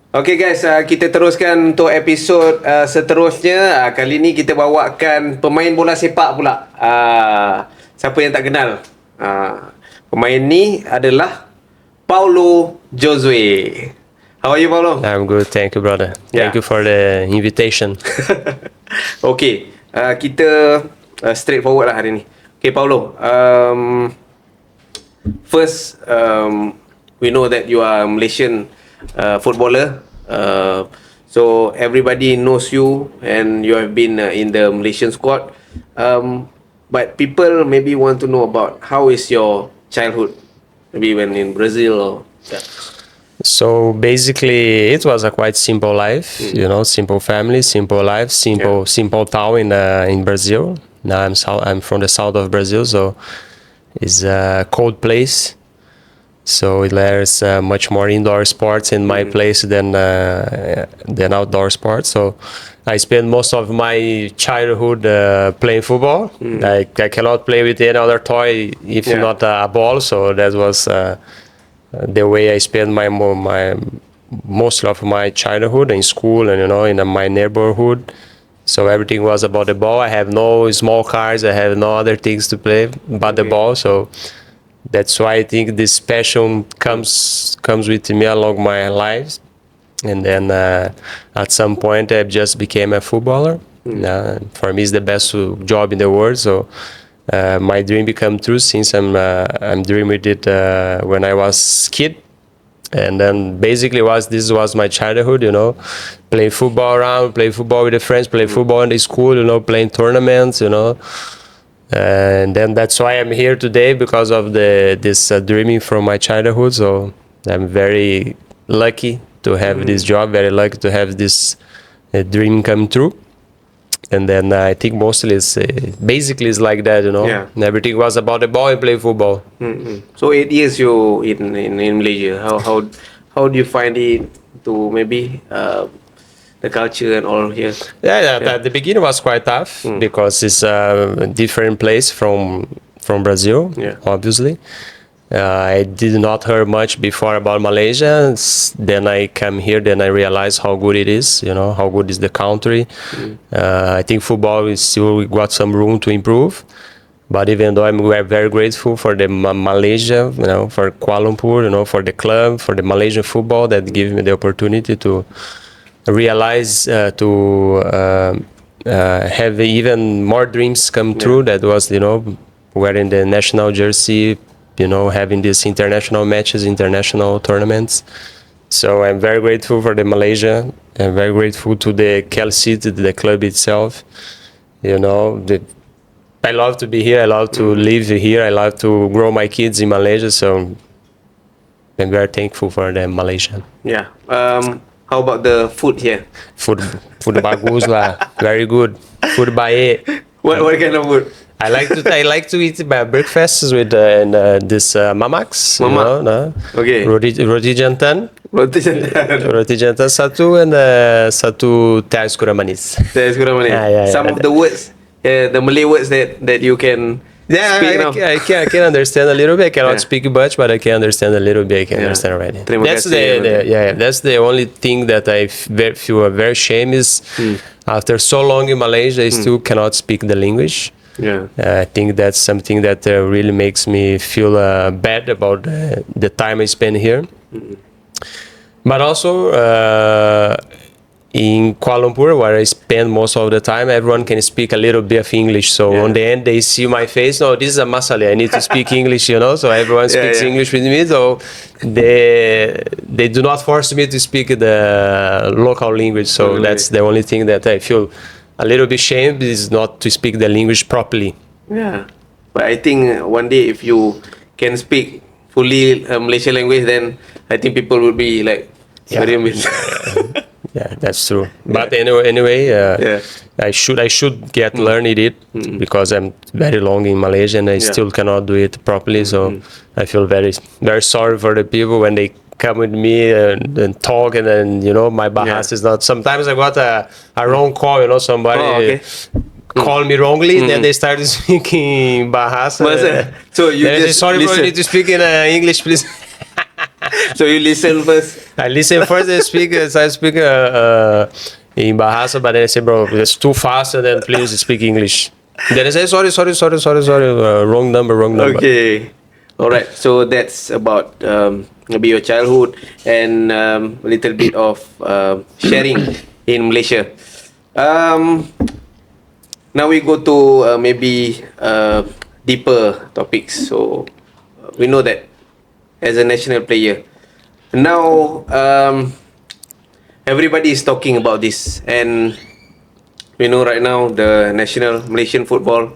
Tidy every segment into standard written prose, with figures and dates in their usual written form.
Okay guys, kita teruskan untuk episod seterusnya. Kali ni kita bawakan pemain bola sepak pula. Siapa yang tak kenal? Pemain ni adalah Paulo Josue. How are you, Paulo? I'm good, thank you, brother. Yeah. Thank you for the invitation. Okay, kita straightforward lah hari ni. Okay, Paulo. First, we know that you are a Malaysian footballer. So everybody knows you and you have been in the Malaysian squad. But people maybe want to know about how is your childhood, maybe when in Brazil or So basically, it was a quite simple life, simple family, simple life, simple town in Brazil. Now I'm from the south of Brazil, so it's a cold place. So there's much more indoor sports in my place than outdoor sports. So I spent most of my childhood playing football. I cannot play with any other toy if not a ball. So that was the way I spent my most of my childhood in school and in my neighborhood. So everything was about the ball. I have no small cars. I have no other things to play but the ball. So that's why I think this passion comes with me along my life. And then at some point I just became a footballer. For me, it's the best job in the world. So my dream became true since I'm dreaming with it when I was kid. And then basically this was my childhood, play football around, play football with the friends, play football in the school, playing tournaments, And then that's why I'm here today, because of this dreaming from my childhood. So I'm very lucky to have this job, very lucky to have this dream come true. And then I think mostly basically it's like that, Yeah. Everything was about the ball and play football. So 8 years you in Malaysia. How do you find it to maybe the culture and all here? At the beginning was quite tough because it's a different place from Brazil, obviously. I did not hear much before about Malaysia. Then I come here, then I realized how good it is, how good is the country. I think football is still got some room to improve. But even though we're very grateful for the Malaysia, for Kuala Lumpur, for the club, for the Malaysian football that gave me the opportunity to realize have even more dreams come true. That was wearing the national jersey, having these international matches, international tournaments. So I'm very grateful for the Malaysia. I'm very grateful to the Kelsey, to the club itself. I love to be here. I love to live here. I love to grow my kids in Malaysia. So I'm very thankful for the Malaysia. Yeah. How about the food here? Food bagus lah, very good. Food baik. What kind of food? I like to eat my breakfasts with this mamaks. Okay. Roti jantan. Roti jantan. Roti jantan satu and satu teh ais kurang manis. Teh ais kurang manis. Some of the words, the Malay words that you can. I can understand a little bit. I cannot speak much, but I can understand a little bit. I can understand already. That's the only thing that I feel very shame is after so long in Malaysia, I still cannot speak the language. I think that's something that really makes me feel bad about the time I spend here. But also in Kuala Lumpur, where I spend most of the time, everyone can speak a little bit of English. So on the end, they see my face. No, this is a masale. I need to speak English, So everyone speaks English with me. So they do not force me to speak the local language. So that's the only thing that I feel a little bit shamed is not to speak the language properly. Yeah, but I think one day if you can speak fully Malaysian language, then I think people will be like very amazed. Yeah, that's true. But anyway, I should get learning it because I'm very long in Malaysia and I still cannot do it properly. So I feel very, very sorry for the people when they come with me and talk, and then my bahasa is not. Sometimes I got a wrong call. Somebody call me wrongly, then they started speaking bahasa. So you just sorry, listen. bro, you need to speak in English, please. So you listen first. I listen first. I speak in Bahasa, but then I say, bro, it's too fast. And then please speak English. Then I say, sorry, wrong number. Okay. All right. So that's about maybe your childhood and a little bit of sharing in Malaysia. Now we go to maybe deeper topics. So we know that as a national player, now everybody is talking about this, and we know right now the national Malaysian football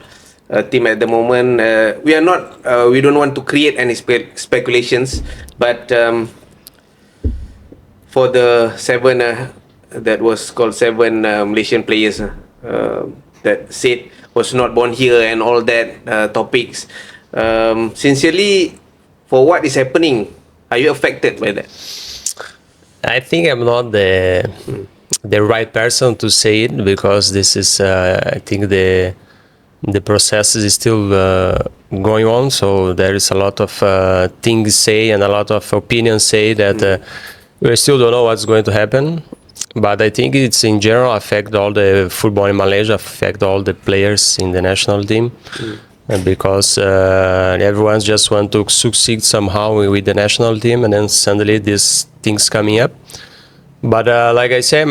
team at the moment. We are not. We don't want to create any speculations, but for the seven that was called seven Malaysian players that said was not born here and all that topics. Sincerely, for what is happening, are you affected by that? I think I'm not the right person to say it, because this is I think the process is still going on. So there is a lot of things say and a lot of opinions say that we still don't know what's going to happen. But I think it's in general affect all the football in Malaysia, affect all the players in the national team. Because everyone just want to succeed somehow with the national team, and then suddenly these things coming up. But like I say,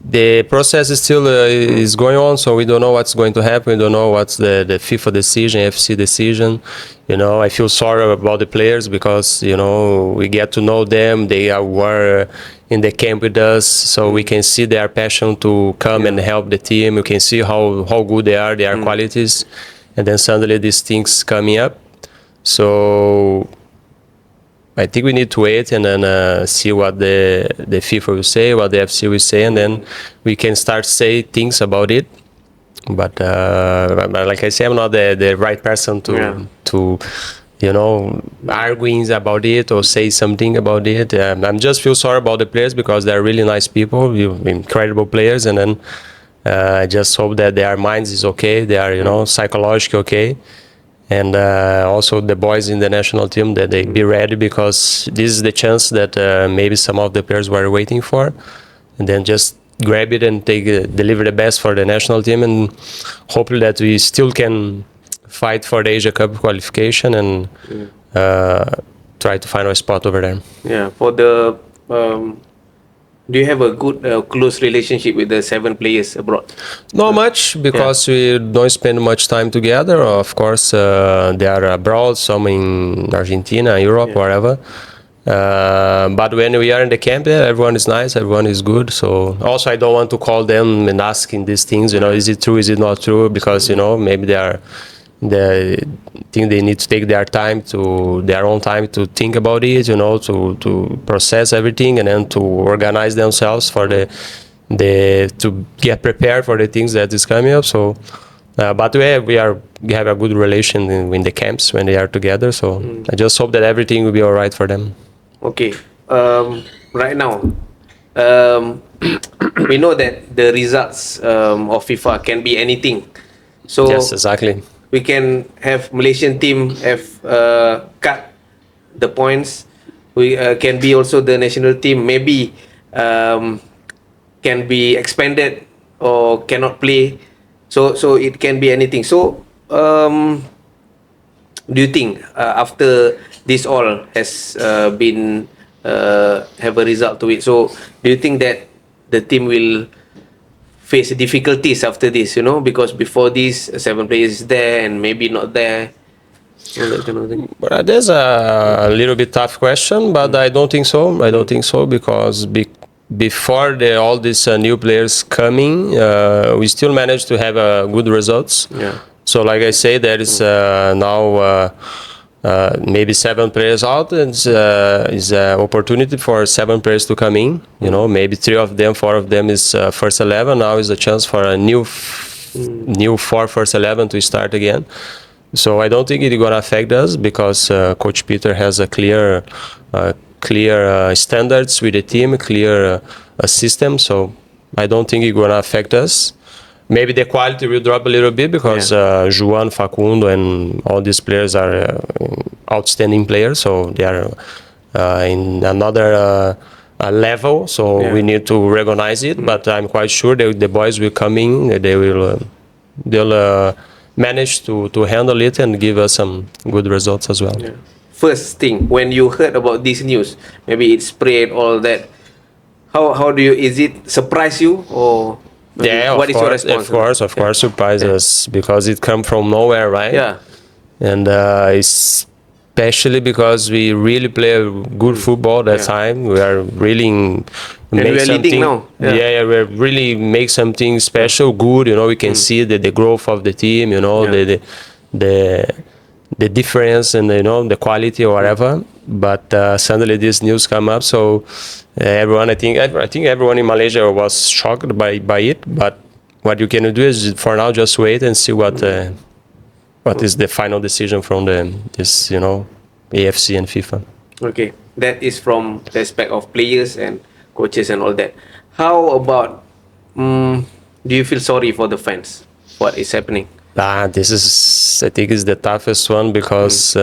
the process is still is going on, so we don't know what's going to happen. We don't know what's the FIFA decision, FC decision. I feel sorry about the players, because we get to know them. They were in the camp with us, so we can see their passion to come and help the team. We can see how good they are, their qualities, and then suddenly these things coming up. So I think we need to wait and then see what the FIFA will say, what the FC will say, and then we can start say things about it. But like I say, I'm not the right person to arguing about it or say something about it. I'm just feel sorry about the players, because they're really nice people, incredible players, and then I just hope that their minds is okay, they are psychologically okay. And also the boys in the national team, that they be ready, because this is the chance that maybe some of the players were waiting for, and then just grab it and deliver the best for the national team, and hopefully that we still can fight for the Asia Cup qualification and try to find a spot over there. Yeah. For the do you have a good close relationship with the seven players abroad? Not much, because we don't spend much time together. Of course, they are abroad, some in Argentina, Europe, wherever. But when we are in the camp, everyone is nice, everyone is good. So also I don't want to call them and asking these things, is it true, is it not true? Because, maybe they think they need to take their own time to think about it, to process everything, and then to organize themselves for to get prepared for the things that is coming up. So, but we have a good relation in the camps when they are together. So I just hope that everything will be all right for them. Okay. Right now, we know that the results of FIFA can be anything. So yes, exactly. We can have Malaysian team have cut the points. We can be also the national team maybe can be expanded or cannot play. So it can be anything. So do you think after this all has been have a result to it, so do you think that the team will face difficulties after this, because before this 7 players is there and maybe not there, so that kind of thing? But there's a little bit tough question, but I don't think so. I don't think so, because before all these new players coming, we still managed to have good results. Yeah. So like I say, there is now maybe 7 players out, and is an opportunity for 7 players to come in. Maybe 3 of them, 4 of them is first 11. Now is a chance for a new 4 first 11 to start again. So I don't think it's gonna affect us, because Coach Peter has a clear standards with the team, clear system. So I don't think it's gonna affect us. maybe the quality will drop a little bit because Juan, Facundo, and all these players are outstanding players. So they are in another level. So we need to recognize it. But I'm quite sure the boys will come in. They'll manage to handle it and give us some good results as well. Yeah. First thing, when you heard about this news, maybe it spread all that. How do you? Is it surprise you or? What is your response? Of course, surprise us because it come from nowhere, right? Yeah. And especially because we really play good football that time. We are really make something now. we really make something special, good. You know, we can see the growth of the team. You know, the difference and the quality or whatever. But suddenly this news come up, so everyone, I think everyone in Malaysia was shocked by it. But what you can do is for now just wait and see what is the final decision from this AFC and FIFA. Okay, that is from the aspect of players and coaches and all that. How about do you feel sorry for the fans? What is happening? This is, I think, is the toughest one because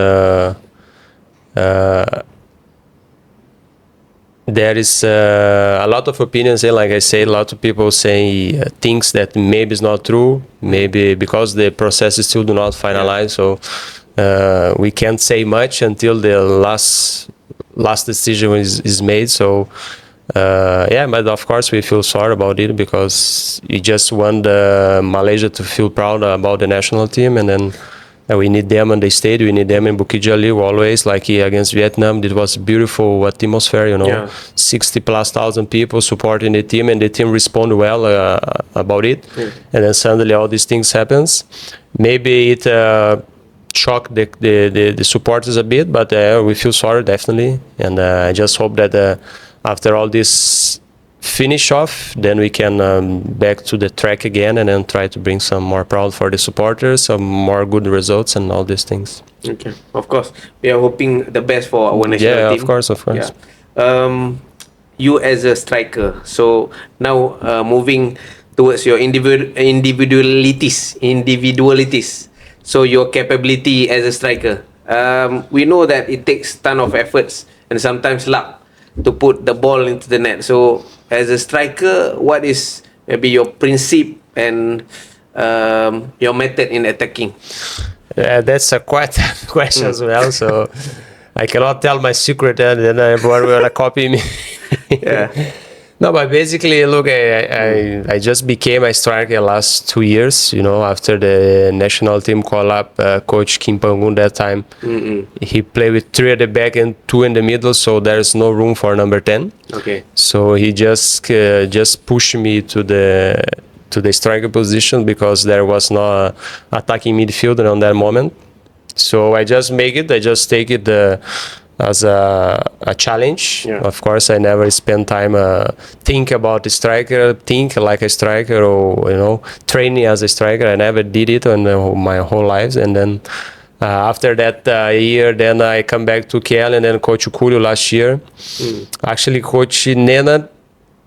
there is a lot of opinions, and like I say, a lot of people say things that maybe is not true, maybe because the process is still do not finalize. So we can't say much until the last decision is made. So but of course we feel sorry about it because we just want Malaysia to feel proud about the national team, and then we need them on the stage. We need them in Bukit Jalil always, like here against Vietnam. It was beautiful atmosphere, 60,000+ people supporting the team, and the team responded well about it. And then suddenly all these things happens. Maybe it shocked the supporters a bit, but we feel sorry definitely, and I just hope that after all this finish off, then we can back to the track again and then try to bring some more proud for the supporters, some more good results and all these things. Okay, of course. We are hoping the best for our national team. Yeah, of course. Yeah. You as a striker, so now moving towards your individualities. So your capability as a striker. We know that it takes ton of efforts and sometimes luck to put the ball into the net. So as a striker, what is maybe your principle and your method in attacking? That's a quite question as well. So I cannot tell my secret, and then everyone will copy me. No, but basically, look, I just became a striker last 2 years, after the national team call up coach Kim Pangun that time. He played with 3 at the back and 2 in the middle, so there's no room for number 10. Okay. So he just pushed me to the striker position because there was no attacking midfielder on that moment. So I just take it as a challenge. Of course, I never spend time think about the striker, think like a striker, or training as a striker. I never did it in my whole life. And then after that year, then I come back to KL, and then Coach Julio last year. Actually, Coach Nena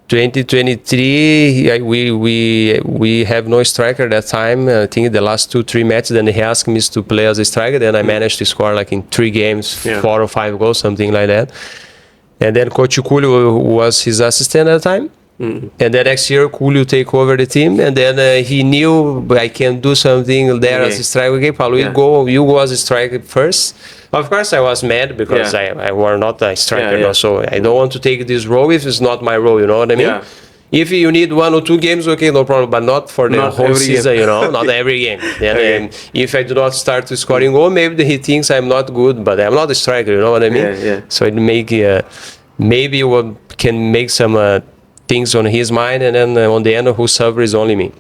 2023, we have no striker that time. I think the last 2-3 matches, then he asked me to play as a striker. Then I managed to score like in 3 games, 4 or 5 goals, something like that. And then Coach Julio was his assistant at the time. And then next year, Julio take over the team, and then he knew I can do something there as a striker. Okay, Paulo, you go as a striker first. Of course, I was mad because I was not a striker, so I don't want to take this role if it's not my role. You know what I mean? If you need 1 or 2 games, okay, no problem, but not for the whole season, not every game. Then if I do not start to scoring goal, maybe he thinks I'm not good, but I'm not a striker. You know what I mean? So it maybe what can make some things on his mind, and then on the end, who suffers is only me.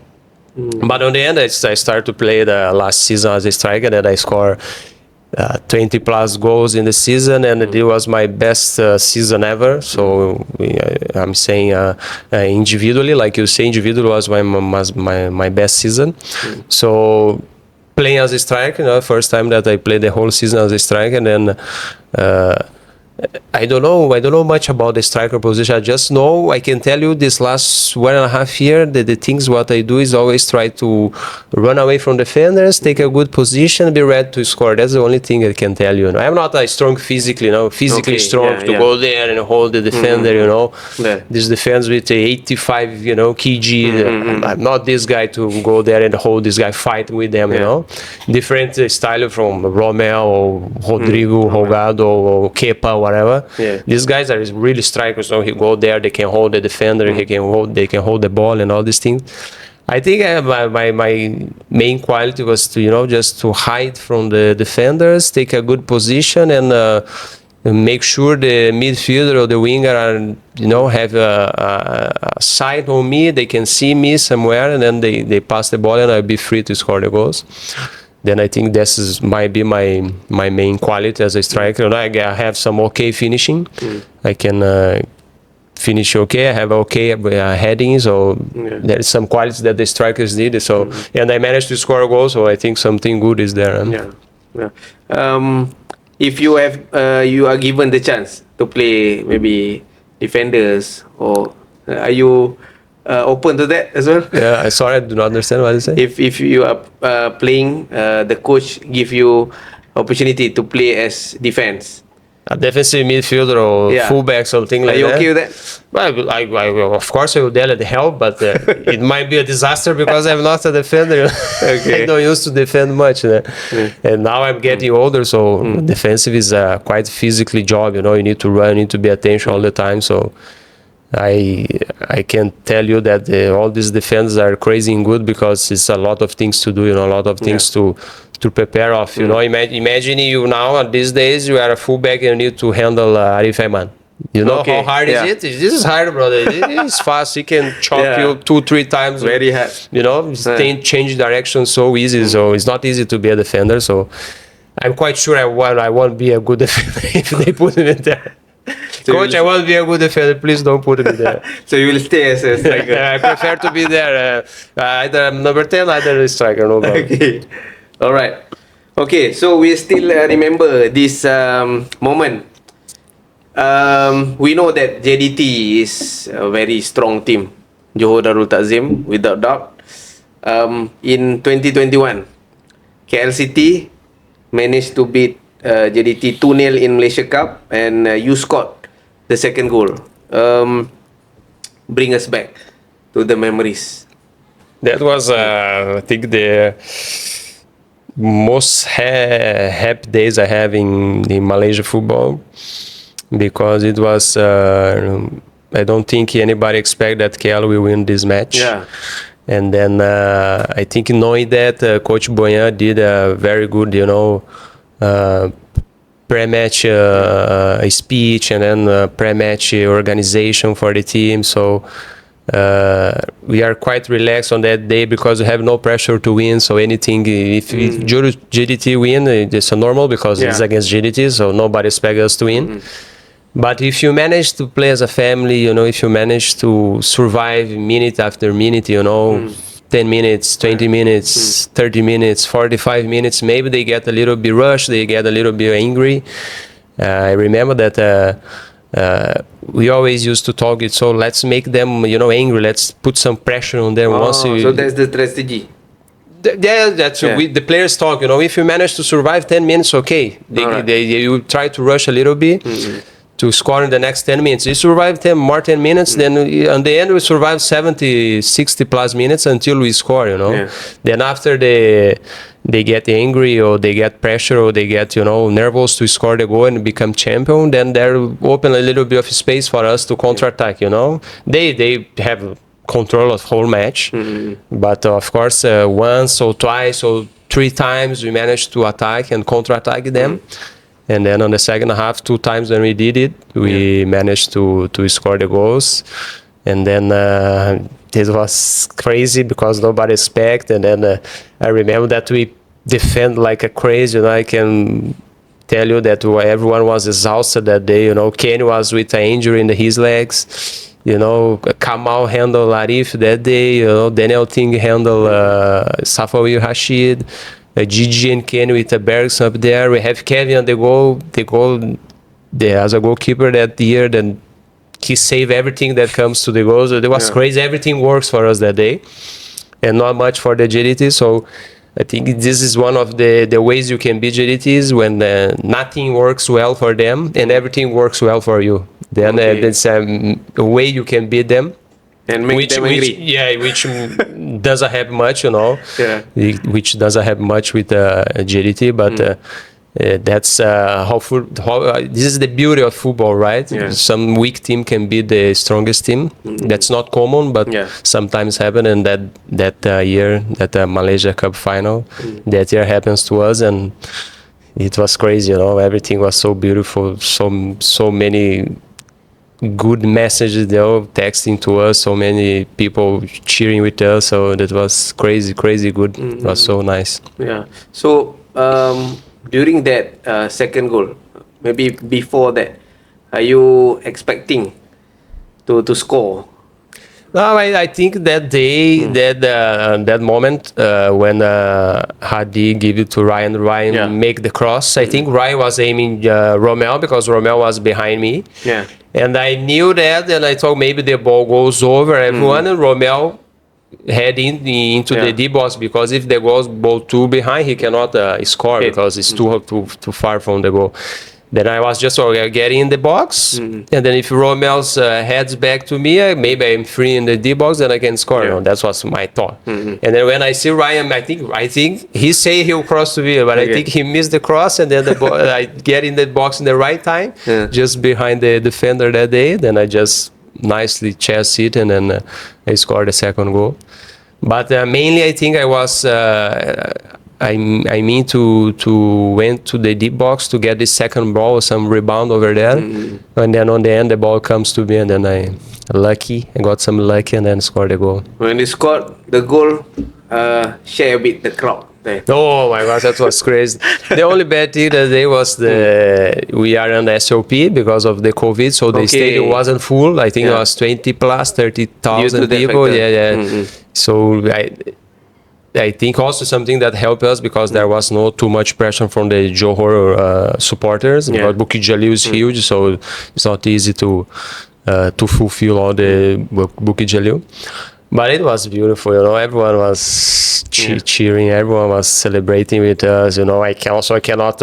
But on the end, I started to play the last season as a striker, and I scored 20+ goals in the season, and it was my best season ever. So I'm saying individually, like you say, individually was my best season. So playing as a striker, first time that I played the whole season as a striker, and then I don't know. I don't know much about the striker position. I just know I can tell you this last 1.5 year that the things what I do is always try to run away from defenders, take a good position, be ready to score. That's the only thing I can tell you. I'm not a strong physically, physically Okay, strong yeah, to yeah. go there and hold the defender. Yeah. This defense with 85, kg. I'm not this guy to go there and hold this guy, fight with them. Different style from Romel or Rodrigo, Rogado or Kepa, whatever. Yeah. These guys are really strikers. He go there, they can hold the defender, they can hold the ball and all these things. I think my main quality was to just to hide from the defenders, take a good position, and make sure the midfielder or the winger are have a sight on me. They can see me somewhere, and then they pass the ball, and I'll be free to score the goals. Then I think might be my main quality as a striker. I have some okay finishing. I can finish okay. I have okay heading. So there's some qualities that the strikers need. So and I managed to score a goal. So I think something good is there. If you are given the chance to play maybe defenders, or are you open to that as well? Yeah, sorry, I do not understand what you say. If you are playing, the coach give you opportunity to play as defense. A defensive midfielder or fullback, something like that. Are you okay with that? Well, I of course I will dare to help, but it might be a disaster because I'm not a defender. I don't used to defend much, and now I'm getting older, so defensive is a quite physically job. You need to run, you need to be attention all the time. So I can tell you that all these defenders are crazy and good because it's a lot of things to do. A lot of things to prepare off. Imagine you now these days you are a fullback and you need to handle Arif Ayman. How hard is it? This is hard, brother. It is fast. He can chop you 2-3 times. Very hard. Change direction so easy. So it's not easy to be a defender. So I'm quite sure I won't be a good defender if they put me in there. So Coach, I won't be a good defender. Please don't put me there. So you will stay as a striker. I prefer to be there. Either number 10, either a striker. No problem. Okay. All right. Okay. So we still remember this moment. We know that JDT is a very strong team. Johor Darul Takzim, without doubt. In 2021, KL City managed to beat JDT 2-0 in Malaysia Cup, and you scored the second goal. Bring us back to the memories. That was, I think, the most happy days I have in Malaysia football, because it was, I don't think anybody expect that KL will win this match. Yeah. And then I think knowing that Coach Boyan did a very good, pre-match speech, and then pre-match organization for the team. So we are quite relaxed on that day because we have no pressure to win. So anything, if GDT win, it's normal because it's against GDT, so nobody expects us to win. But if you manage to play as a family, if you manage to survive minute after minute, 10 minutes, 20 minutes, 30 minutes, 45 minutes, maybe they get a little bit rushed, they get a little bit angry. I remember that we always used to talk it, so let's make them, angry, let's put some pressure on them. So that's the strategy. That's the players talk, if you manage to survive 10 minutes, okay. They will try to rush a little bit. To score in the next 10 minutes. You survive 10 minutes, then on the end we survive 70, 60 plus minutes until we score, Then after they get angry or they get pressure or they get, nervous to score the goal and become champion, then they open a little bit of space for us to counterattack, They have control of whole match, but of course once or twice or 3 times we managed to attack and counterattack them. And then on the second half, 2 times when we did it, we managed to score the goals. And then it was crazy because nobody expected. And then I remember that we defend like a crazy. I can tell you that everyone was exhausted that day. Kenny was with an injury in his legs. Kamal handled Arif that day. Daniel Ting handled Safawi Rashid. Gigi and Kenny with the Bergs up there. We have Kevin on the goal as a goalkeeper that year, then he saved everything that comes to the goals. It was crazy. Everything works for us that day, and not much for the JDT. So I think this is one of the ways you can beat JDTs when nothing works well for them and everything works well for you. Then that's a way you can beat them. And make them angry. Which doesn't have much, you know. Yeah. Which doesn't have much with JDT, but that's how this is the beauty of football, right? Yeah. Some weak team can be the strongest team. That's not common, but sometimes happen. And that year, that Malaysia Cup final, that year happens to us, and it was crazy. You know, everything was so beautiful. So many good messages they all texting to us, so many people cheering with us, so that was crazy good. It was so nice. So during that second goal, maybe before that, are you expecting to score? No, I think that day, that moment when Hadi give it to Ryan make the cross. I think Ryan was aiming Romel, because Romel was behind me. And I knew that, and I thought maybe the ball goes over everyone, and Romel head into the D box, because if the goal goes too behind, he cannot score because it's too far from the goal. Then I was just getting in the box, and then if Romel's heads back to me, maybe I'm free in the D box, then I can score. You know, that was my thought. And then when I see Ryan, I think he say he'll cross to me, but I think he missed the cross, and then I get in the box in the right time, just behind the defender that day. Then I just nicely chest it, and then I scored the second goal. But mainly, I think I was. I mean to went to the deep box to get the second ball, some rebound over there, and then on the end the ball comes to me, and then I got some lucky, and then scored the goal. When you scored the goal, share a bit the crowd there. Oh my gosh, that was crazy. The only bad thing that day was we are on the SOP because of the COVID, so the stadium wasn't full. I think it was 20 plus 30,000 people. So I think also something that helped us, because there was not too much pressure from the Johor supporters. Because Bukit Jalil is huge, so it's not easy to fulfill all the Bukit Jalil. But it was beautiful, you know. Everyone was cheering, everyone was celebrating with us. You know, I cannot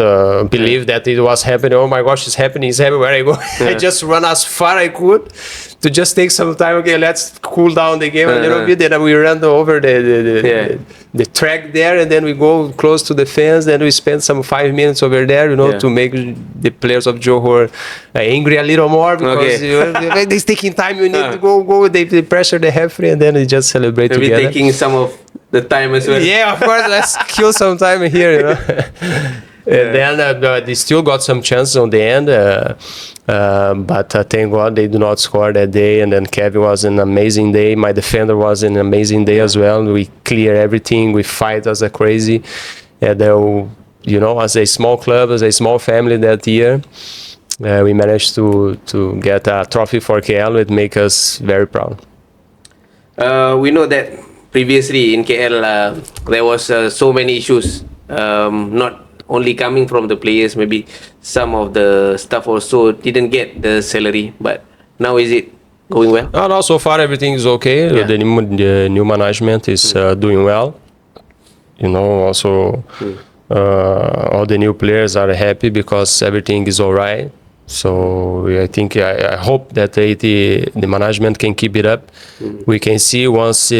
believe that it was happening. Oh my gosh, it's happening! It's everywhere I go. I just run as far I could to just take some time. Okay, let's cool down the game a little bit. Then we ran over the track there, and then we go close to the fans. Then we spend some 5 minutes over there, you know, to make the players of Johor angry a little more, because they're taking time. You need to go. They pressure the referee, and then we just celebrate Maybe together. Taking some of the time as well. Yeah, of course. Let's kill some time here, you know. And then they still got some chances on the end, but thank God they do not score that day. And then Kevin was an amazing day. My defender was an amazing day as well. We clear everything. We fight as a crazy. And you know, as a small club, as a small family that year, we managed to get a trophy for KL. It makes us very proud. We know that previously in KL there was so many issues, not only coming from the players, maybe some of the staff also didn't get the salary, but now is it going well? No, so far everything is okay. The new management is doing well. You know, also all the new players are happy because everything is all right. So I think I hope that the management can keep it up. We can see once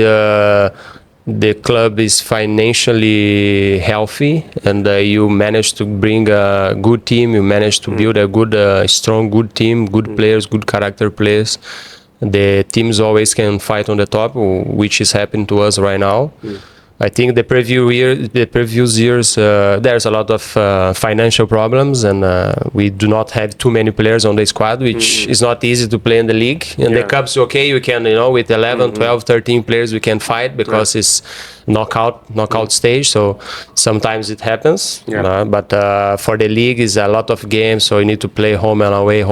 the club is financially healthy, and you manage to bring a good team, you manage to build a good, strong, good team, good players, good character players. The teams always can fight on the top, which is happening to us right now. I think the previous years, there's a lot of financial problems, and we do not have too many players on the squad, which is not easy to play in the league. In the cups, okay, you can, you know, with 11, 12, 13 players, we can fight because it's knockout stage. So sometimes it happens, but for the league, is a lot of games, so you need to play home and away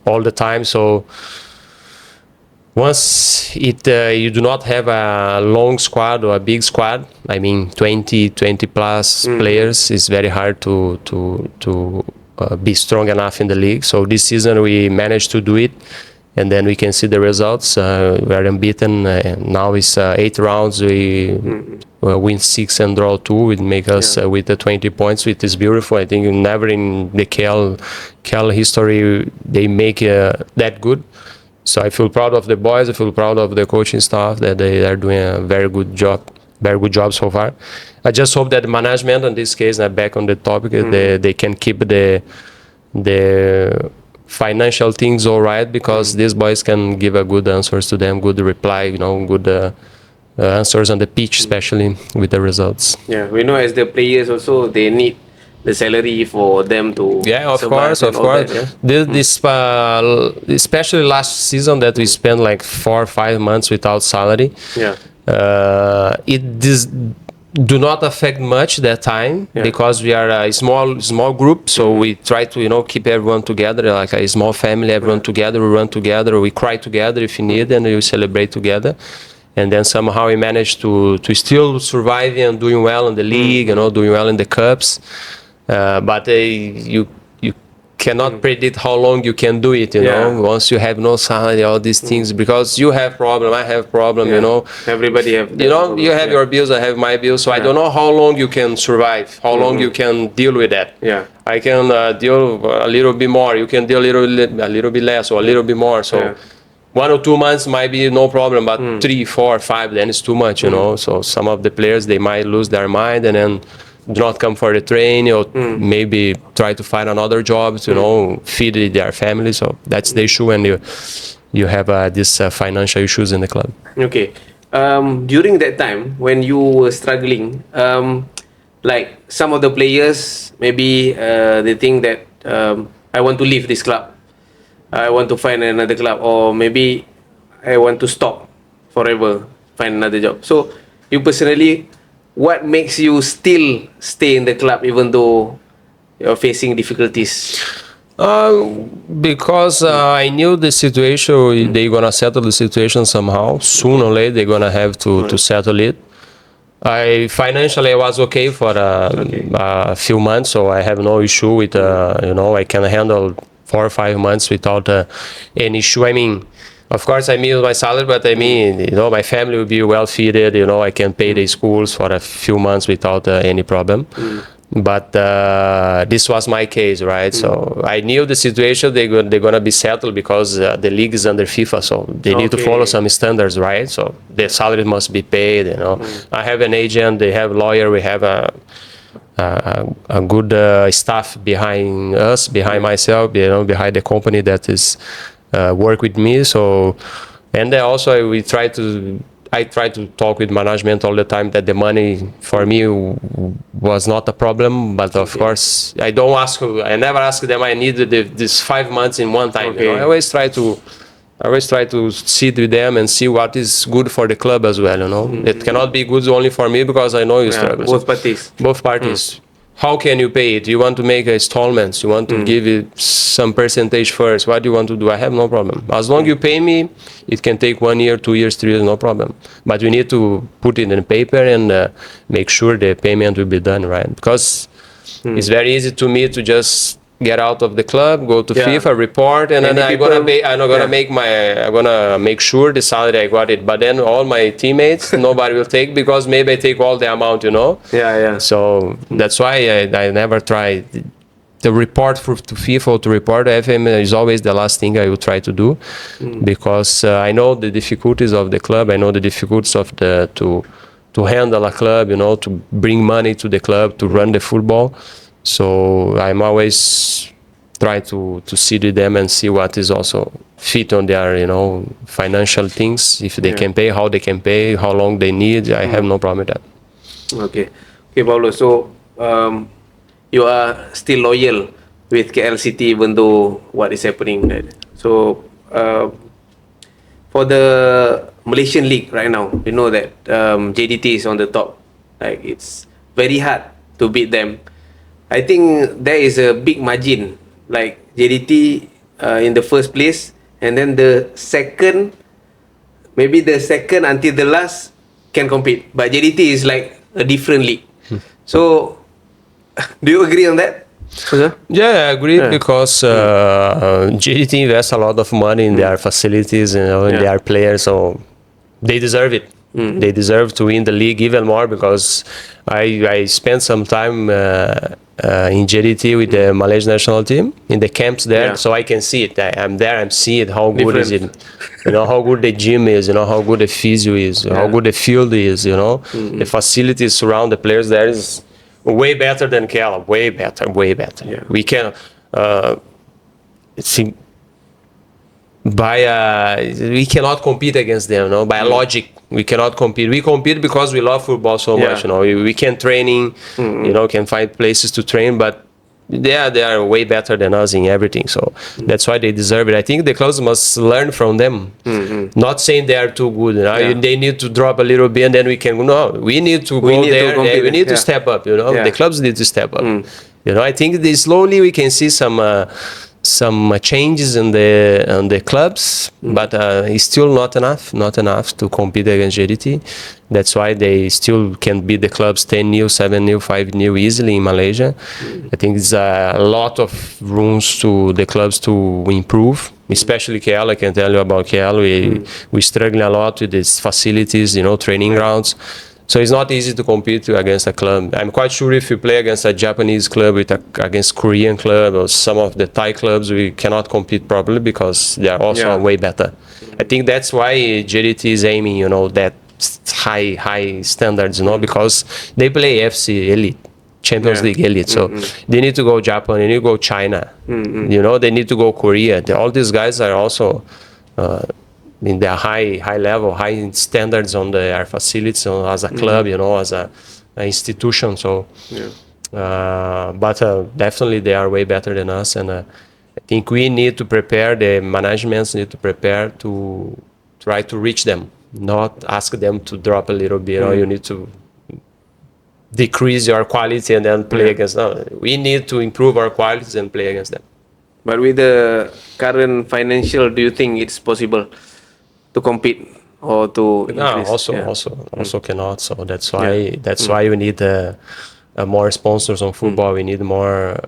all the time. So once you do not have a long squad or a big squad, I mean 20 plus players, it's very hard to be strong enough in the league. So this season we managed to do it, and then we can see the results. We are unbeaten. Now it's 8 rounds. We win 6 and draw 2. It make us with the 20 points, which is beautiful. I think never in the KL history they make that good. So I feel proud of the boys. I feel proud of the coaching staff that they are doing a very good job so far. I just hope that the management, in this case, I'm back on the topic, they can keep the financial things all right, because these boys can give a good answers to them, good reply, good answers on the pitch, especially with the results. Yeah, we know as the players also, they need the salary for them to of course. that, This especially last season that we spent like 4 or 5 months without salary. It do not affect much that time, because we are a small group, so we try to keep everyone together, like a small family, everyone together. We run together, we cry together if you need, and we celebrate together. And then somehow we managed to still survive and doing well in the league, doing well in the cups. But you cannot predict how long you can do it, once you have no salary, all these things, because you have problem, I have problem, everybody have you have your bills, I have my bills, so I don't know how long you can survive, how long you can deal with that. I can deal a little bit more, you can deal a little bit less, or a little bit more. So 1 or 2 months might be no problem, but 3, 4, 5, then it's too much, So some of the players, they might lose their mind and then do not come for the training, or maybe try to find another job to feed their family. So that's the issue when you have these financial issues in the club. Okay. During that time when you were struggling, like some of the players, maybe they think that I want to leave this club, I want to find another club, or maybe I want to stop forever, find another job. So you personally, what makes you still stay in the club even though you're facing difficulties? Because I knew the situation, they're gonna settle the situation somehow. Sooner or later, they're gonna have to settle it. Financially, I was okay for a few months, so I have no issue with, I can handle 4 or 5 months without any issue. I mean, of course, I miss my salary, but I mean, my family will be well fed. I can pay the schools for a few months without any problem. But this was my case, right? So I knew the situation, they're gonna be settled, because the league is under FIFA, so they need to follow some standards, right? So the salary must be paid. I have an agent, they have lawyer, we have a good staff behind us, behind myself, behind the company that is work with me. So, and then also I try to talk with management all the time that the money for me was not a problem, but of course I never ask them, I need this 5 months in one time. I always try to sit with them and see what is good for the club as well. It cannot be good only for me, because I know you struggle. Both parties. How can you pay it? You want to make installments, you want to give it some percentage first, what do you want to do? I have no problem. As long as you pay me, it can take 1 year, 2 years, 3 years, no problem. But we need to put it in paper and make sure the payment will be done, right? Because it's very easy to me to just get out of the club, go to FIFA, report, and then I'm gonna make sure the salary I got it. But then all my teammates, nobody will take, because maybe I take all the amount, So that's why I never try the report to FIFA, to report to FM is always the last thing I will try to do, because I know the difficulties of the club. I know the difficulties of to handle a club, to bring money to the club, to run the football. So I'm always try to sit with them and see what is also fit on their, financial things. If they can pay, how they can pay, how long they need. I have no problem with that. Okay, Paulo. So you are still loyal with KL City even though what is happening. Right? So for the Malaysian League right now, you know that JDT is on the top. Like, it's very hard to beat them. I think there is a big margin, like JDT in the first place, and then the second, maybe the second until the last can compete. But JDT is like a different league. So, do you agree on that? Yeah, I agree because JDT invests a lot of money in their facilities, in their players, so they deserve it. They deserve to win the league even more because I spent some time in JDT with the Malaysian national team in the camps there, so I can see it. I'm there, I'm seeing how good is it. How good the gym is, how good the physio is, how good the field is, the facilities surround the players there is way better than KL, way better. Yeah. We can think we cannot compete against them, by logic. We cannot compete. We compete because we love football so much, we can training, can find places to train, but they are way better than us in everything. So that's why they deserve it. I think the clubs must learn from them. Not saying they are too good. They need to drop a little bit and then we can. No, we need to go there. We need to step up. The clubs need to step up. I think slowly we can see some changes in the clubs, but it's still not enough to compete against JDT. That's why they still can beat the clubs 10-0, 7-0, 5-0 easily in Malaysia. I think there's a lot of rooms to the clubs to improve, especially KL. I can tell you about KL. We struggling a lot with these facilities, training grounds. So it's not easy to compete against a club. I'm quite sure if you play against a Japanese club, against Korean club or some of the Thai clubs, we cannot compete properly because they are also way better. I think that's why JDT is aiming, that high standards, because they play FC Elite, Champions League Elite. So they need to go Japan, they need to go China, they need to go Korea. All these guys are also in their high level, high standards on their facilities as a club, as an institution. So, but definitely they are way better than us, and I think we need to prepare. The managements need to prepare to try to reach them, not ask them to drop a little bit. You need to decrease your quality and then play against them. We need to improve our qualities and play against them. But with the current financial, do you think it's possible to compete or to increase? Also cannot. So that's why we need more sponsors on football. We need more.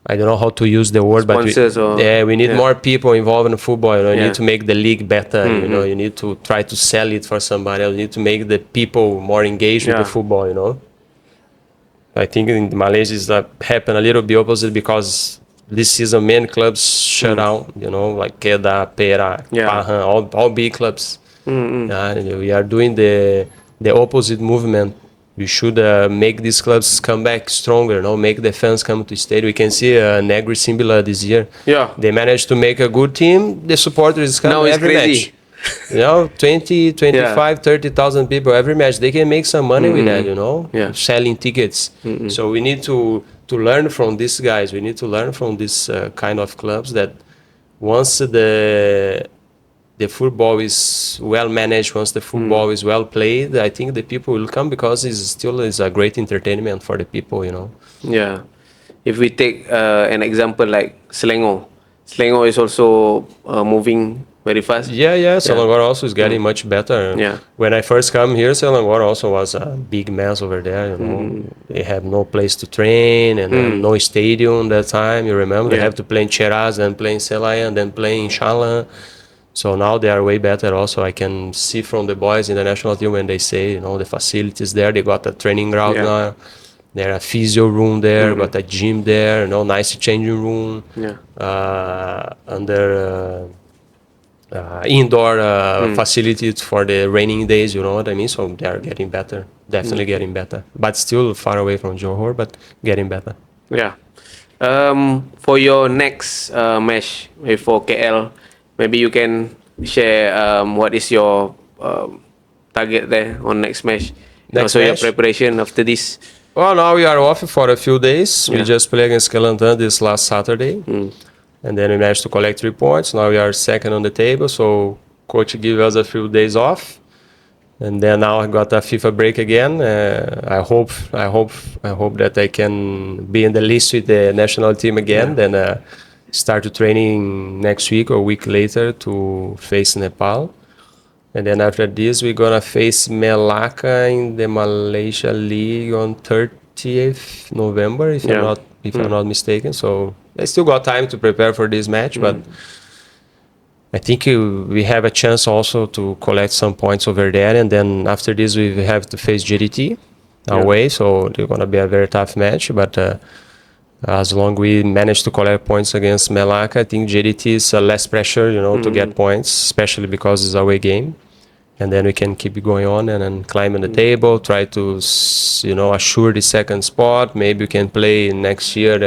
I don't know how to use the word, sponsors, but we need more people involved in football. You need to make the league better. You need to try to sell it for somebody else. You need to make the people more engaged with the football. I think in Malaysia it's happened a little bit opposite because this season many clubs shut down, like Kedah, Perak, Pahang, all big clubs. We are doing the opposite movement. We should make these clubs come back stronger, make the fans come to stadium. We can see Negri Simbila this year. They managed to make a good team. The supporters come every match. 20, 25, 30,000 people every match. They can make some money with that, selling tickets. So we need to learn from these guys. We need to learn from this kind of clubs that once the football is well managed, once the football is well played, I think the people will come because it still is a great entertainment for the people, Yeah. If we take an example like Selangor is also moving very fast. Selangor also is getting much better. When I first come here, Selangor also was a big mess over there. They have no place to train and no stadium that time. You remember they have to play in Cheras, then play in Selayang, then play in Shala. So now they are way better. Also, I can see from the boys in the national team when they say, the facilities there. They got a training ground now. There a physio room there, got a gym there, nice changing room. Indoor facilities for the raining days, you know what I mean? So they are getting better, definitely getting better. But still far away from Johor, but getting better. Yeah. For your next match for KL, maybe you can share what is your target there on next match. Next your match? preparation after this. Well, now we are off for a few days. We just played against Kelantan this last Saturday. And then we managed to collect 3 points. Now we are second on the table. So coach gave us a few days off. And then now I got a FIFA break again. I hope that I can be in the list with the national team again. Then start to training next week or a week later to face Nepal. And then after this, we're gonna face Melaka in the Malaysia League on 30th November, if I'm not mistaken. So I still got time to prepare for this match, but I think we have a chance also to collect some points over there, and then after this we have to face JDT away, so it's gonna be a very tough match. But as long we manage to collect points against Melaka, I think JDT is less pressure, to get points, especially because it's away game. And then we can keep going on and then climb in the table, try to, assure the second spot. Maybe we can play next year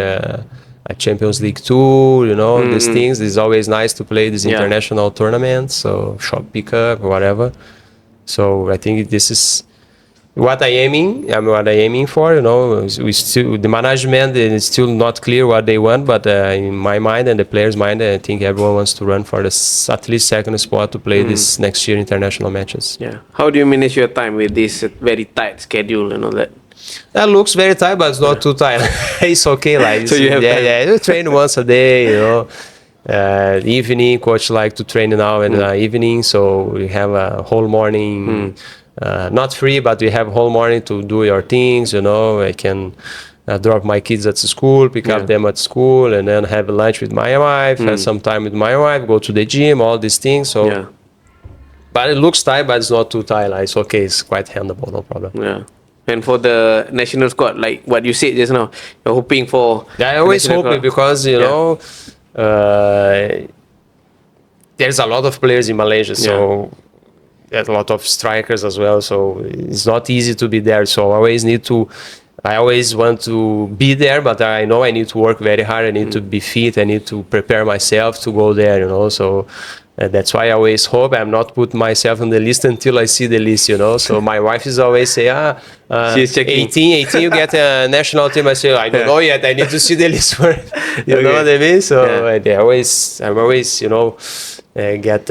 a Champions League 2, these things. It's always nice to play these international tournaments, so shop pickup, whatever. So I think this is what I'm aiming for. We still, the management is still not clear what they want, but in my mind and the players' mind, I think everyone wants to run for at least second spot to play this next year international matches. Yeah. How do you manage your time with this very tight schedule and all that? That looks very tight, but it's not too tight. It's okay, like So you have time. you train once a day, evening, coach like to train now in the evening, so we have a whole morning, not free, but we have whole morning to do your things. I can drop my kids at school, pick up them at school, and then have lunch with my wife, have some time with my wife, go to the gym, all these things. So, but it looks tight, but it's not too tight. Like, it's okay, it's quite handleable, no problem. Yeah. And for the national squad, like what you said just now, you're hoping for. Yeah, I always hope it because there's a lot of players in Malaysia, so there's a lot of strikers as well. So it's not easy to be there. So I always want to be there, but I know I need to work very hard. I need to be fit. I need to prepare myself to go there. So. That's why I always hope I'm not put myself on the list until I see the list, So my wife is always say, she's checking. 18, you get a national team. I say, I don't know yet. I need to see the list first. You know what I mean? So I'm always, get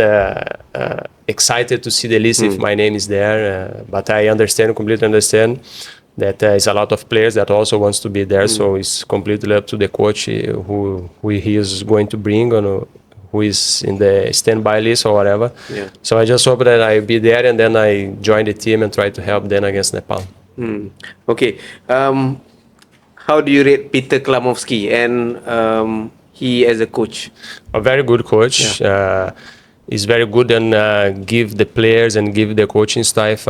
excited to see the list if my name is there. But I completely understand that is a lot of players that also wants to be there. So it's completely up to the coach who he is going to bring on. Who is in the standby list or whatever. Yeah. So I just hope that I'll be there and then I join the team and try to help them against Nepal. Okay. How do you rate Peter Cklamovski and he as a coach? A very good coach. Yeah. He's very good and give the players and give the coaching staff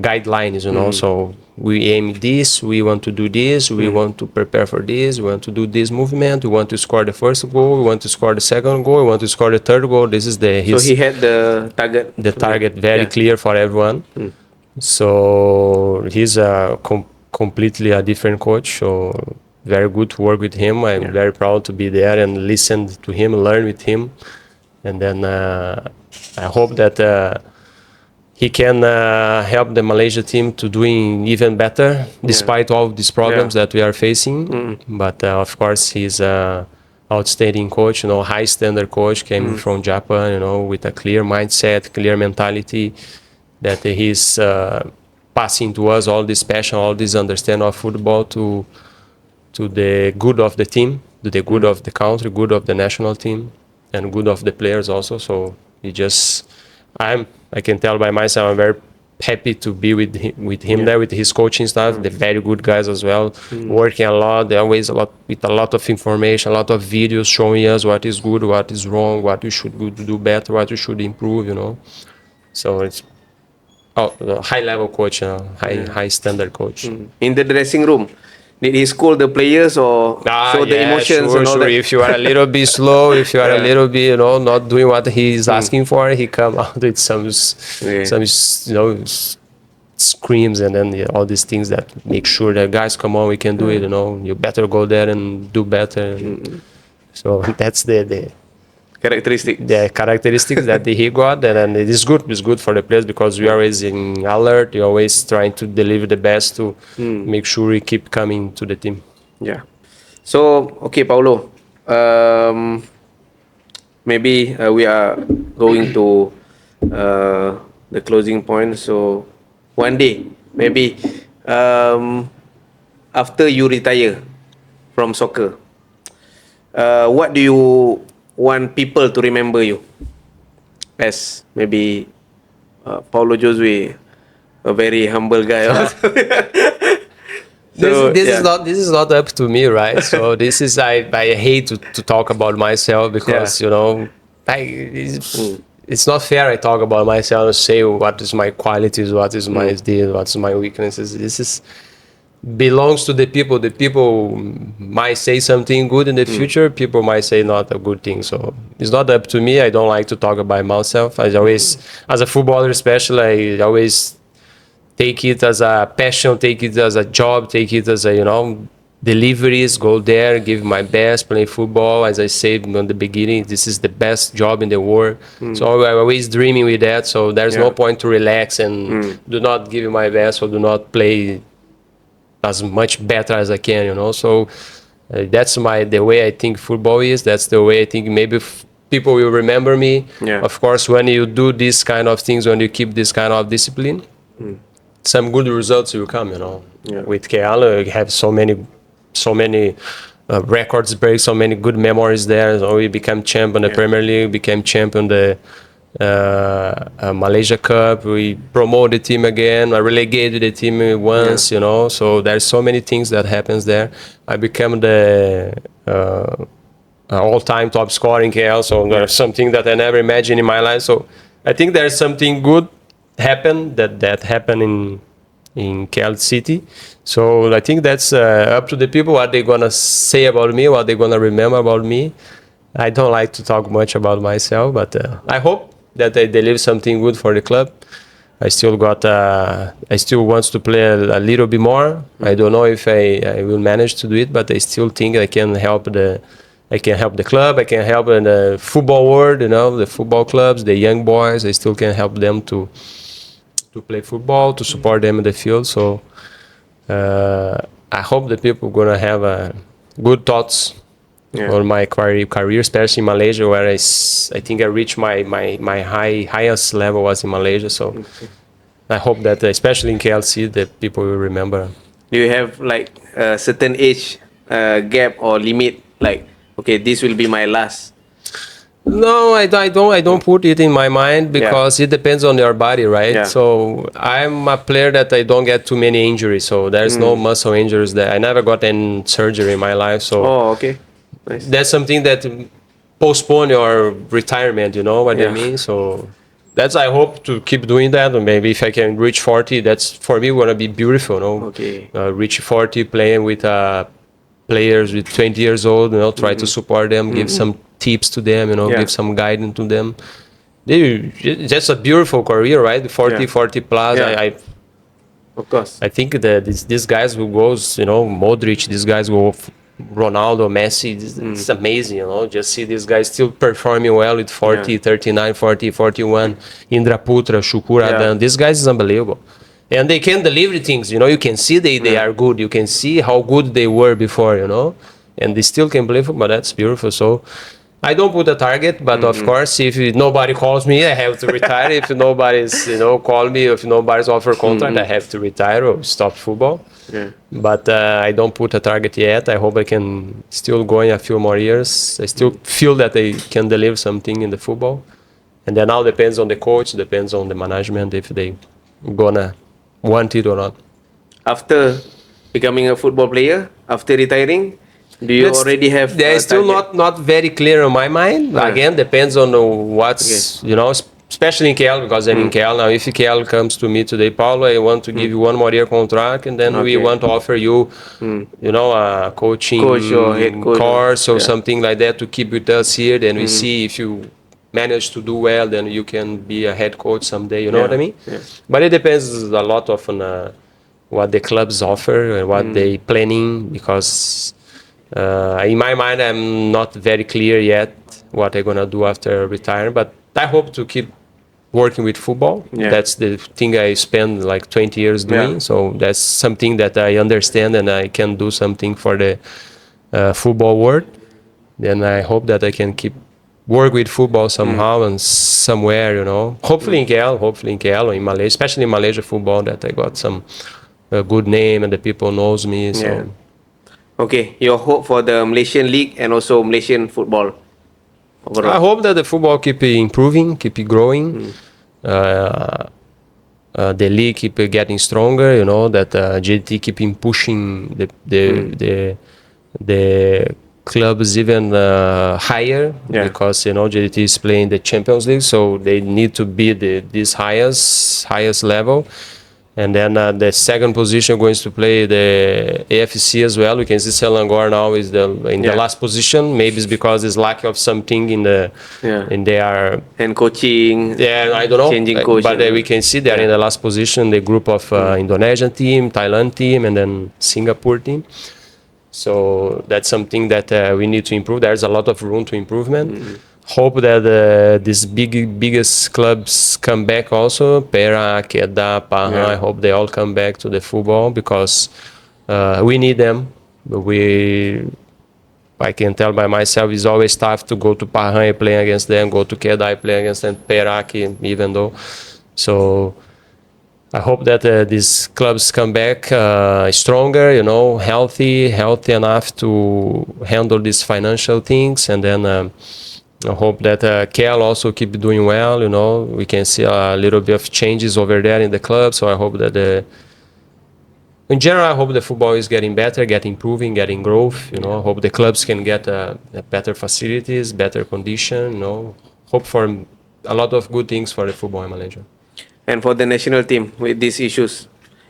guidelines, So we aim this, we want to do this, we want to prepare for this, we want to do this movement, we want to score the first goal, we want to score the second goal, we want to score the third goal. This is so he had the target. The target very clear for everyone. So he's completely a different coach. So very good to work with him. I'm very proud to be there and listen to him, learn with him. And then I hope that he can help the Malaysia team to doing even better, despite all these problems that we are facing. But of course, he's an outstanding coach, high standard coach, came from Japan, with a clear mindset, clear mentality, that he's passing to us all this passion, all this understanding of football to the good of the team, to the good of the country, good of the national team, and good of the players also. So I can tell by myself, I'm very happy to be with him there, with his coaching staff. They're very good guys as well, working a lot. They're always with a lot of information, a lot of videos showing us what is good, what is wrong, what we should do better, what we should improve, So it's a high level coach, high standard coach. In the dressing room, did he scold the players or show the emotions and all that? If you are a little bit slow, if you are a little bit, not doing what he's asking for, he come out with some screams and then all these things that make sure that guys, come on, we can do it. You better go there and do better. So that's the characteristics that he got, and it is good. It's good for the players because we are always in alert. You're always trying to deliver the best to make sure we keep coming to the team. Yeah. So, okay, Paulo. Maybe we are going to the closing point. So, one day, maybe after you retire from soccer, what do you want people to remember you as? Maybe Paulo Josue, a very humble guy. So, this yeah. this is not up to me, right? So this is I hate to talk about myself because you know it's not fair. I talk about myself and say what is my qualities, what is my this, what's my weaknesses. This is belongs to the people. The people might say something good in the future. People might say not a good thing. So it's not up to me. I don't like to talk about myself. I always, as a footballer especially, I always take it as a passion, take it as a job, take it as a, you know, deliveries, go there, give my best, play football. As I said in the beginning, this is the best job in the world. So I'm always dreaming with that. So there's no point to relax and do not give my best or do not play as much better as I can, you know. So that's the way I think football is. That's the way I think maybe people will remember me. Yeah. Of course, when you do these kind of things, when you keep this kind of discipline, some good results will come, you know. Yeah. With Kekal, we have so many records break, so many good memories there. So we became champion the Premier League, became champion the Malaysia Cup. We promoted the team again. I relegated the team once, you know. So there's so many things that happens there. I became the all-time top scorer in KL. So there's something that I never imagined in my life. So I think there's something good happened that happened in KL City. So I think that's up to the people what they're gonna say about me, what they're gonna remember about me. I don't like to talk much about myself, but I hope that I deliver something good for the club. I still want to play a little bit more. I don't know if I will manage to do it, but I still think I can help the club. I can help in the football world, you know, the football clubs, the young boys. I still can help them to play football, to support them in the field. So I hope the people gonna have good thoughts on my career, especially in Malaysia, where I think I reached my highest level was in Malaysia. So I hope that, especially in KLC, that people will remember. Do you have like a certain age gap or limit? Like, okay, this will be my last. No, I don't put it in my mind because it depends on your body, right? Yeah. So I'm a player that I don't get too many injuries. So there's no muscle injuries there. I never got any surgery in my life. So Okay. Nice. that's something that postpone your retirement, you know what I mean? So that's, I hope to keep doing that. Or maybe if I can reach 40, that's for me gonna be beautiful, you know? Okay. Reach 40 playing with players with 20 years old, you know, try to support them, give some tips to them, you know, give some guidance to them. That's a beautiful career, right? 40 plus. Yeah. Of course. I think that these guys who goes, you know, Modric, these guys go Ronaldo, Messi, it's amazing, you know, just see these guys still performing well with 40, 39, 40, 41, Indra Putra, Shukur Adan, these guys is unbelievable. And they can deliver things, you know, you can see they are good, you can see how good they were before, you know, and they still can play football, that's beautiful. So I don't put a target, but of course, if nobody calls me, I have to retire. If nobody's, you know, call me, if nobody's offer contract, I have to retire or stop football. Yeah. But I don't put a target yet. I hope I can still go in a few more years. I still feel that I can deliver something in the football. And then now depends on the coach, depends on the management if they gonna want it or not. After becoming a football player, after retiring, do you already have? They're still not very clear on my mind. Again, depends on what's you know, especially in KL, because I'm in KL now. If KL comes to me today, Paulo, I want to give you one more year contract, and then we want to offer you, you know, a coaching Coach or head coach course or something like that to keep with us here. Then we see if you manage to do well, then you can be a head coach someday. You know what I mean? Yeah. But it depends a lot on what the clubs offer and what they planning, because in my mind I'm not very clear yet what I'm gonna do after retiring, but I hope to keep working with football. That's the thing I spent like 20 years doing, so that's something that I understand and I can do something for the football world. Then I hope that I can keep work with football somehow and somewhere, you know, hopefully in KL or in Malaysia, especially in Malaysia football, that I got some good name and the people knows me. So okay, your hope for the Malaysian league and also Malaysian football overall? I hope that the football keep improving, keep growing. the league keep getting stronger. You know that JDT keeping pushing the clubs even higher, because you know JDT is playing the Champions League, so they need to be this highest level. And then the second position going to play the AFC as well. We can see Selangor now is the last position. Maybe it's because there's lack of something in their and coaching. Yeah, I don't know. Changing coach, but we can see they're in the last position. The group of Indonesian team, Thailand team, and then Singapore team. So that's something that we need to improve. There's a lot of room to improvement. Hope that these biggest clubs come back also. Perak, Kedah, Pahang. I hope they all come back to the football, because we need them. I can tell by myself, it's always tough to go to Pahang play against them, go to Kedah play against them, Perak even though. So I hope that these clubs come back stronger, you know, healthy enough to handle these financial things. And then I hope that Kekal also keep doing well. You know, we can see a little bit of changes over there in the club. So I hope that in general, I hope the football is getting better, improving, getting growth. You know, I hope the clubs can get better facilities, better condition. You know, hope for a lot of good things for the football in Malaysia. And for the national team with these issues,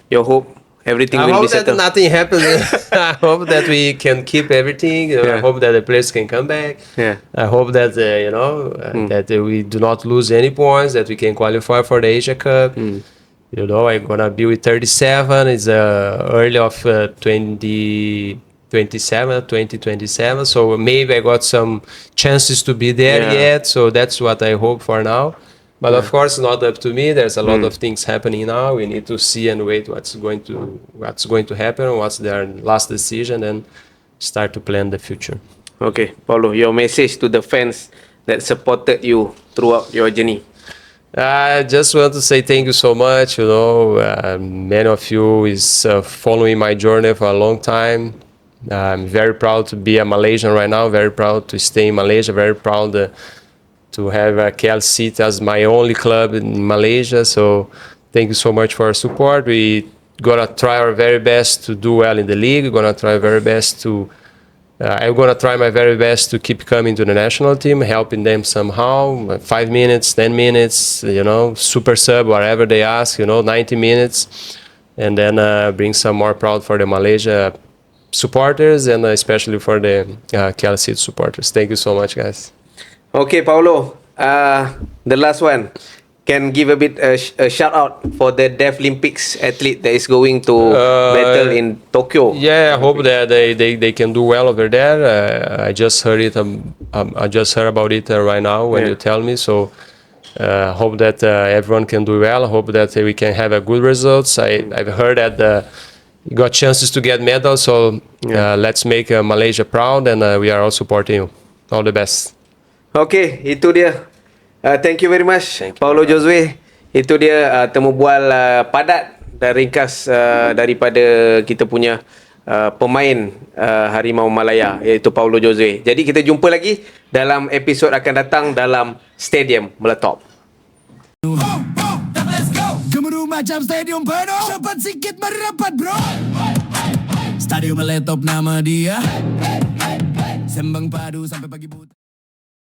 your hope everything will be I hope that settled. nothing happens. I hope that we can keep everything. I hope that the players can come back. I hope that that we do not lose any points, that we can qualify for the Asia Cup. You know, I'm gonna be with 37. It's early of 2027. So maybe I got some chances to be there yet. So that's what I hope for now. But of course, not up to me. There's a lot of things happening now. We need to see and wait what's going to happen, what's their last decision, and start to plan the future. Okay, Paulo, your message to the fans that supported you throughout your journey. I just want to say thank you so much. You know, many of you is following my journey for a long time. I'm very proud to be a Malaysian right now. Very proud to stay in Malaysia. Very proud to have KL as my only club in Malaysia. So thank you so much for your support. We gonna try our very best to do well in the league. We're gonna try our very best to I'm gonna try my very best to keep coming to the national team, helping them somehow. 5 minutes, 10 minutes, you know, super sub, whatever they ask, you know, 90 minutes, and then bring some more proud for the Malaysia supporters, and especially for the KL supporters. Thank you so much, guys. Okay, Paulo, the last one. Can give a bit a shout out for the Deaflympics athlete that is going to battle in Tokyo. Yeah, I hope that they can do well over there. I just heard it. I just heard about it right now when you tell me. So hope that everyone can do well. Hope that we can have a good results. I've heard that you got chances to get medals. So let's make Malaysia proud, and we are all supporting you. All the best. Okay, itu dia. Thank you very much, Paulo Josue. Itu dia temu bual padat dan ringkas daripada kita punya pemain Harimau Malaya, iaitu Paulo Josue. Jadi kita jumpa lagi dalam episod akan datang dalam Stadium Meletop. Gemuruh macam stadium penuh, cepat sikit merapat bro. Stadium Meletop nama dia, sembang padu sampai pagi buta.